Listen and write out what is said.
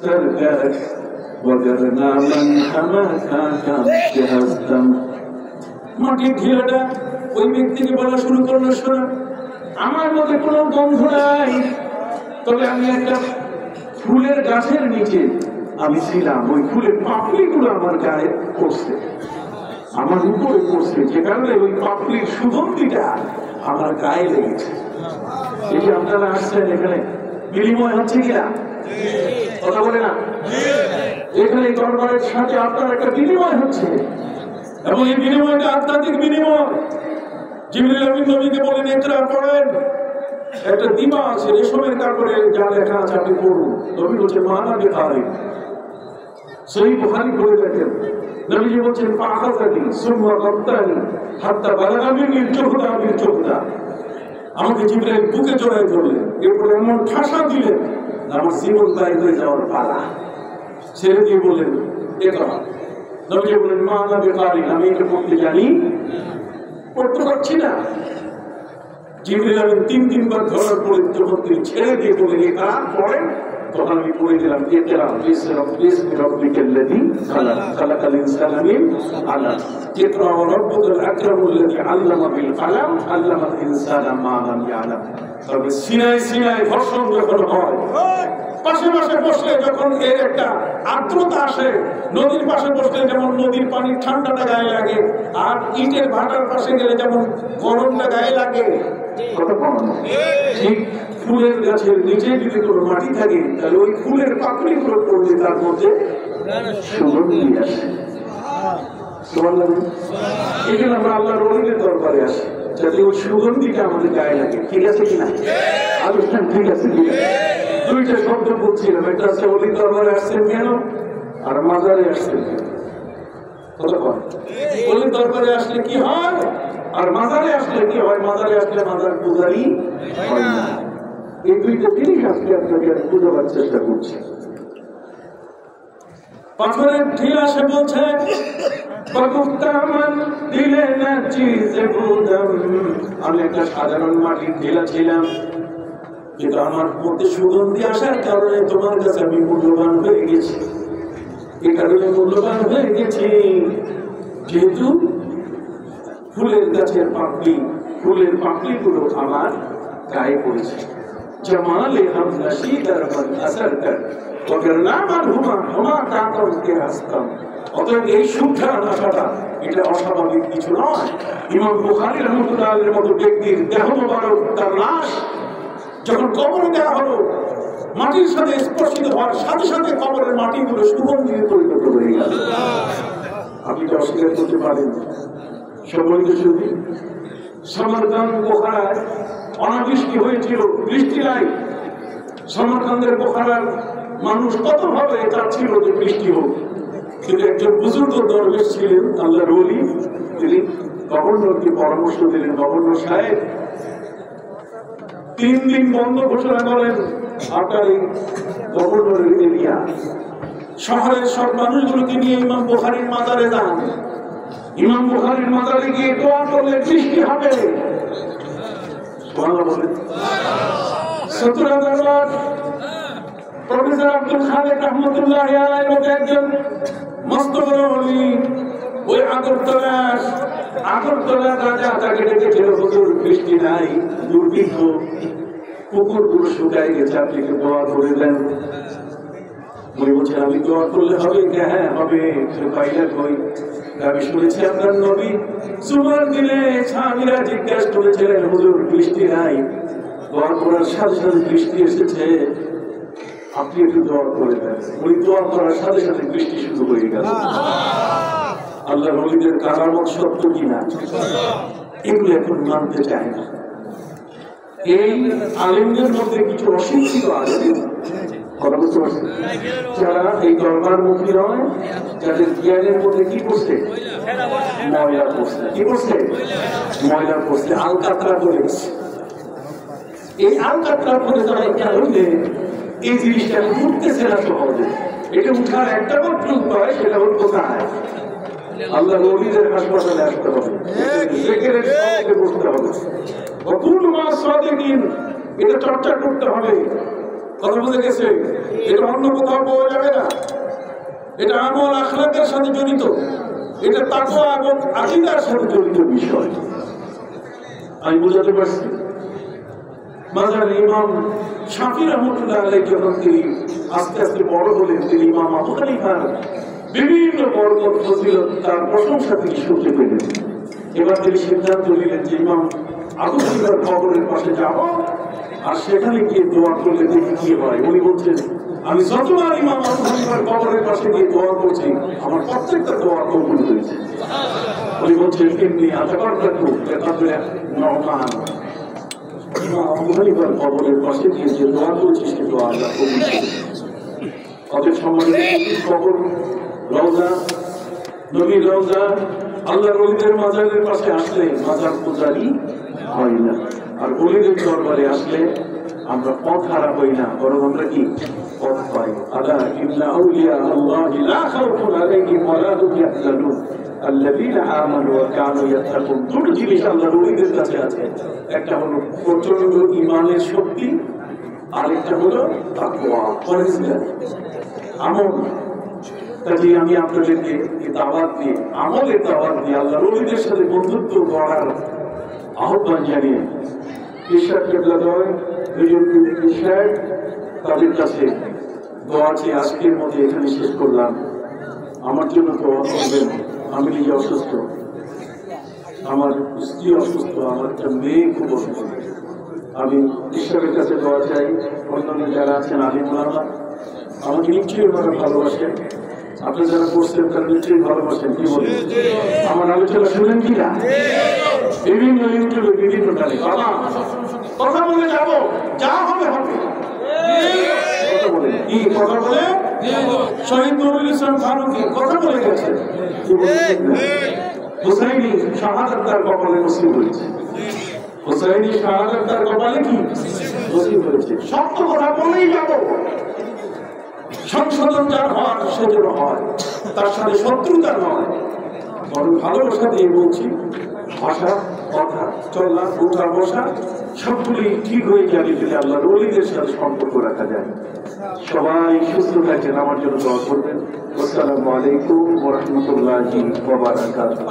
تركك وقرنا من حماك جهزتم মাটির ঢিলাটা ওই ব্যক্তিকে বলা শুরু করলো, শোনা আমার মধ্যে কোনো গন্ধ নাই, তবে আমি একটা ফুলের গাছের নিচে আমি ছিলাম, ওই ফুলের পাপড়িগুলো আমার গায়ে পড়ছে, আমার উপরে পড়ছে, যে কারণে ওই পাপড়ির সুগন্ধিটা আমার গায়ে লেগেছে। এই যে আপনারা আসছেন এখানে বিনিময় হচ্ছে কিনা কথা বলে না, এখানে দরবারের সাথে আপনার একটা বিনিময় হচ্ছে, এবং এই বিনিময়টা আধ্যাত্মিক বিনিময়। জিবরিল আমিন নবীকে বলেন ইকরা পড়েন, একটা দিবা আছে রেশমের কাপড়ে যা লেখা আছে আপনি পড়ুন। নবী বলছেন মানা বিকারি, সহিহ বুখারী পড়ে দেখেন, নবীজি বলছেন ফাআখাযানি সুম্মা গাত্তানি হাত্তা বালাগা মিনিল জুহদা বিল জুহদা, আমাকে জিবরাইল বুকে জড়ায় ধরলেন, এরপর এমন ঠাসা দিলেন আমার জীবন দায়ী হয়ে যাওয়ার পালা। ছেড়ে দিয়ে বললেন একরা, নবীজি বললেন মানা বিকারি, আমি এটা পড়তে জানি, পড়তে পারছি না। জিবরিল আমিন তিনবার ধরার পরে যখন তিনি ছেড়ে দিয়ে বলে একরা পড়েন, তখন আমি পড়ে দিলাম ইকরা বিসমি রাব্বিকাল্লাযী খালাক, খালাকাল ইনসানা মিন আলাক, ইকরা ওয়া রাব্বুকাল আকরামুল্লাযী আল্লামা বিল কলম, আল্লামাল ইনসানা মা লাম ইয়ালাম। তবে সিনাই ঘর্ষণ যখন হয়, পাশে বসলে যখন এর একটা আর্দ্রতা আসে, নদীর পাশে বসলে যেমন নদীর পানির ঠান্ডাটা গায়ে লাগে, আর ইটের ভাটার পাশে গেলে যেমন গরমটা গায়ে লাগে, ঠিক ফুলের গাছের নিচে যদি কোনো মাটি থাকে তাহলে ওই ফুলের পাপড়িগুলো পড়লে তার মধ্যে সুগন্ধি আসে। এই জন্য আমরা আল্লাহর ওলিদের দরবারে আসি, যাতে ওই সুগন্ধিটা আমাদের গায়ে লাগে। ঠিক আছে কিনা আলোচনা? ঠিক আছে। দুইটা শব্দ বলছিলাম, একটা হচ্ছে ওলির দরবারে আসছেন কেন, আর মাজারে আসছেন কেন। ওলির দরবারে আসলে কি হয় আর মাজারে আসলে কি হয়? মাজারে আসলে মাজার পূজারি হয় না। এই দুইটা জিনিস আজকে আপনাকে বুঝাবার চেষ্টা করছি। পাথরের ঢিল আসে বলছে আমি একটা সাধারণ মাটির ঢিলা ছিলাম, কিন্তু আমার মধ্যে সুগন্ধি আসার কারণে তোমার কাছে আমি মূল্যবান হয়ে গেছি। এই কারণে মূল্যবান হয়ে গেছি যেহেতু ফুলের গাছের ফুলের পাপড়িগুলো আমার গায়ে পড়েছে। জামালে হাম নশীদার মান আসর কর ওয়াগরনা মারহুমা হুমা কাতর কে হাসতাম। অতএব এই সুখটা আসাটা এটা অস্বাভাবিক কিছু নয়। ইমাম বুখারী রাহমাতুল্লাহ আলাইহির মতো ব্যক্তির দেহ মোবারক, তার লাশ যখন কবরে দেওয়া হলো, মাটির সাথে স্পর্শিত হওয়ার সাথে সাথে কবরের মাটিগুলো সুগন্ধিতে পরিণত হয়ে গেল। আপনি কি অস্বীকার করতে পারেন? সম্মানিত সুধী, সমরকান্দ বোখারায় অনাবৃষ্টি হয়েছিল, বৃষ্টি নাই। সমরকান্দের বোখারার মানুষ কত ভাবে চাচ্ছিল যে বৃষ্টি হোক, কিন্তু একজন বুজুর্গ দরবেশ ছিলেন আল্লাহর ওলি, তিনি গভর্নরকে পরামর্শ দিলেন, গভর্নর সাহেব 3 দিন বন্ধ ঘোষণা করেন আপনার এই গভর্নরের এরিয়া, শহরের সব মানুষগুলোকে নিয়ে ইমাম বুখারীর মাজারে যান। ইমাম বুখারীর মাজারে গিয়ে দোয়া করলে বৃষ্টি হবে। প্রফেসর আব্দুল খালেক রহমতুল্লাহ আলাইহির মতো একজন মস্ত বড় ওলি, ওই আগরতলা রাজা তাকে ডেকেছিল, হুজুর বৃষ্টি নাই, দুর্ভিক্ষ, পুকুরগুলো শুকায় গেছে, আপনি একটু দোয়া করে দেন। উনি বলছেন আমি দোয়া করলে হবে? হ্যাঁ হবে। পাইলা কই? আমি শুনেছি আপনার নবী জুমার দিনে সাহাবীরা জিজ্ঞাসা করেছিলেন হুজুর বৃষ্টি নাই, দোয়া করার সাথে সাথে বৃষ্টি এসেছে, আপনি একটু দোয়া করে দেন। উনি দোয়া করার সাথে সাথে বৃষ্টি শুরু হয়ে গেল। আল্লাহ নবীদের কারামত সত্য কিনা এগুলো এখন মানতে চায় না। এই আলেমদের মধ্যে কিছু অশিক্ষিত আলেম, কথা বুঝতে পারছেন, যারা এই দরবার মুখী নয়, যাদের জ্ঞানের মধ্যে কি করছে? ময়লা করছে। কি করছে? ময়লা করছে, আলকাতরা করে গেছে। এই আলকাতরা করে তারা একটা হইলে এই জিনিসটা উঠতেছে না সহজে। এটা উঠার একটা মাত্র উপায়, সেটা হল কোথায়? আল্লাহ নবীদের হাসপাতালে আসতে হবে, বসতে হবে, এটা চর্চা করতে হবে। কথা বলে গেছে, এটা অন্য কোথাও পাওয়া যাবে না। এটা আমল আখলাকের সাথে জড়িত, এটা তাকওয়া এবং আকীদার সাথে জড়িত বিষয়। আমি বুঝাতে পারছি? মাজার ইমাম শাফি রহমতুল্লাহ আলাইহি যখন তিনি আস্তে আস্তে বড় হলেন, তিনি ইমাম আবু হানিফার বিভিন্ন বরকত ফজিলত তার প্রশংসা তিনি শুনতে পেলেন। এবার তিনি সিদ্ধান্ত নিলেন যে ইমাম আবু হানিফার কবরের পাশে যাব আর সেখানে গিয়ে দোয়া করলে দেখি কি হয়। উনি বলছেন, আমি যতবার ইমাম আবু হানিফার কবরের পাশে গিয়ে দোয়া করছি আমার প্রত্যেকটা দোয়া কবুল হয়েছে। উনি বলছেন, এমনি আতাকারতাকু একাবে নওমান, ইমাম আবু হানিফার কবরের পাশে গিয়ে যে দোয়া করছি সে দোয়া আল্লাহ কবুল করেছে। অতএব সম্মানিত কবর, রওজা, নবীর রওজা, আল্লাহর ওলিদের মাজারের পাশে আসলে মাজার পূজারি হয় না, আর ওলিদের দরবারে আসলে আমরা পথ হারা হই না, বরং আমরা কি পথ পাই। আলা ইন্না আউলিয়া আল্লাহি লা খাউফুন আলাইহিম ওয়া লা হুম ইয়াহজানুন আল্লাযীনা আমানু ওয়া কানু ইয়াত্তাকুন। দুটো জিনিস আল্লাহর ওলিদের কাছে আছে, একটা হলো প্রচন্ড ঈমানের শক্তি, আরেকটা হলো তাকওয়া, পরহেজগারি, আমল। কাজে আমি আপনাদেরকে এই দাওয়াত দিয়ে, আমলের দাওয়াত দিয়ে আল্লাহর ওলিদের সাথে বন্ধুত্ব করার আহ্বান জানিয়ে ঈশ্বর কেবলা দয় দুজন ঈশ্বর তাদের কাছে দোয়া চেয়ে আজকের মধ্যে এখানে শেষ করলাম। আমার জন্য দোয়া করবেন। আমি নিজে অসুস্থ, আমার স্ত্রী অসুস্থ, আমার একটা মেয়ে খুব অসুস্থ। আমি ঈশ্বরের কাছে দোয়া চাই। অন্যান্য যারা আছেন আলিম ওলামা, আমাকে নিশ্চয়ই ওনারা ভালোবাসেন। আপনি যারা করছেন তারা নিশ্চয়ই ভালোবাসেন। কি বলেন? আমার আলোচনা শুনেন কিনা? বিভিন্ন ইউটিউবে বিভিন্ন টানে বাবা কথা বলে যাবো, যা হবে হবে। কথা বলে কি কথা বলে শহীদ নজরুল ইসলাম ফারুকী কথা বলে গেছে। হুসাইনি শাহাদাত তার কপালে নসিব হয়েছে। হুসাইনি শাহাদাত তার কপালে কি নসিব হয়েছে। সত্য কথা বলেই যাবো। সংশোধন যার হয় সেজন্য হয়, তার সাথে শত্রুতা নয়, বরং ভালোবাসা দিয়ে বলছি। ভাষা, কথা, চলা, উঠা বসা সবগুলি ঠিক হয়ে যাবে যদি আল্লাহর ওলিদের সাথে সম্পর্ক রাখা যায়। সবাই সুস্থ থাকেন, আমার জন্য দোয়া করবেন। আসসালামু আলাইকুম ওয়া রাহমাতুল্লাহি ওয়া বারাকাতুহু।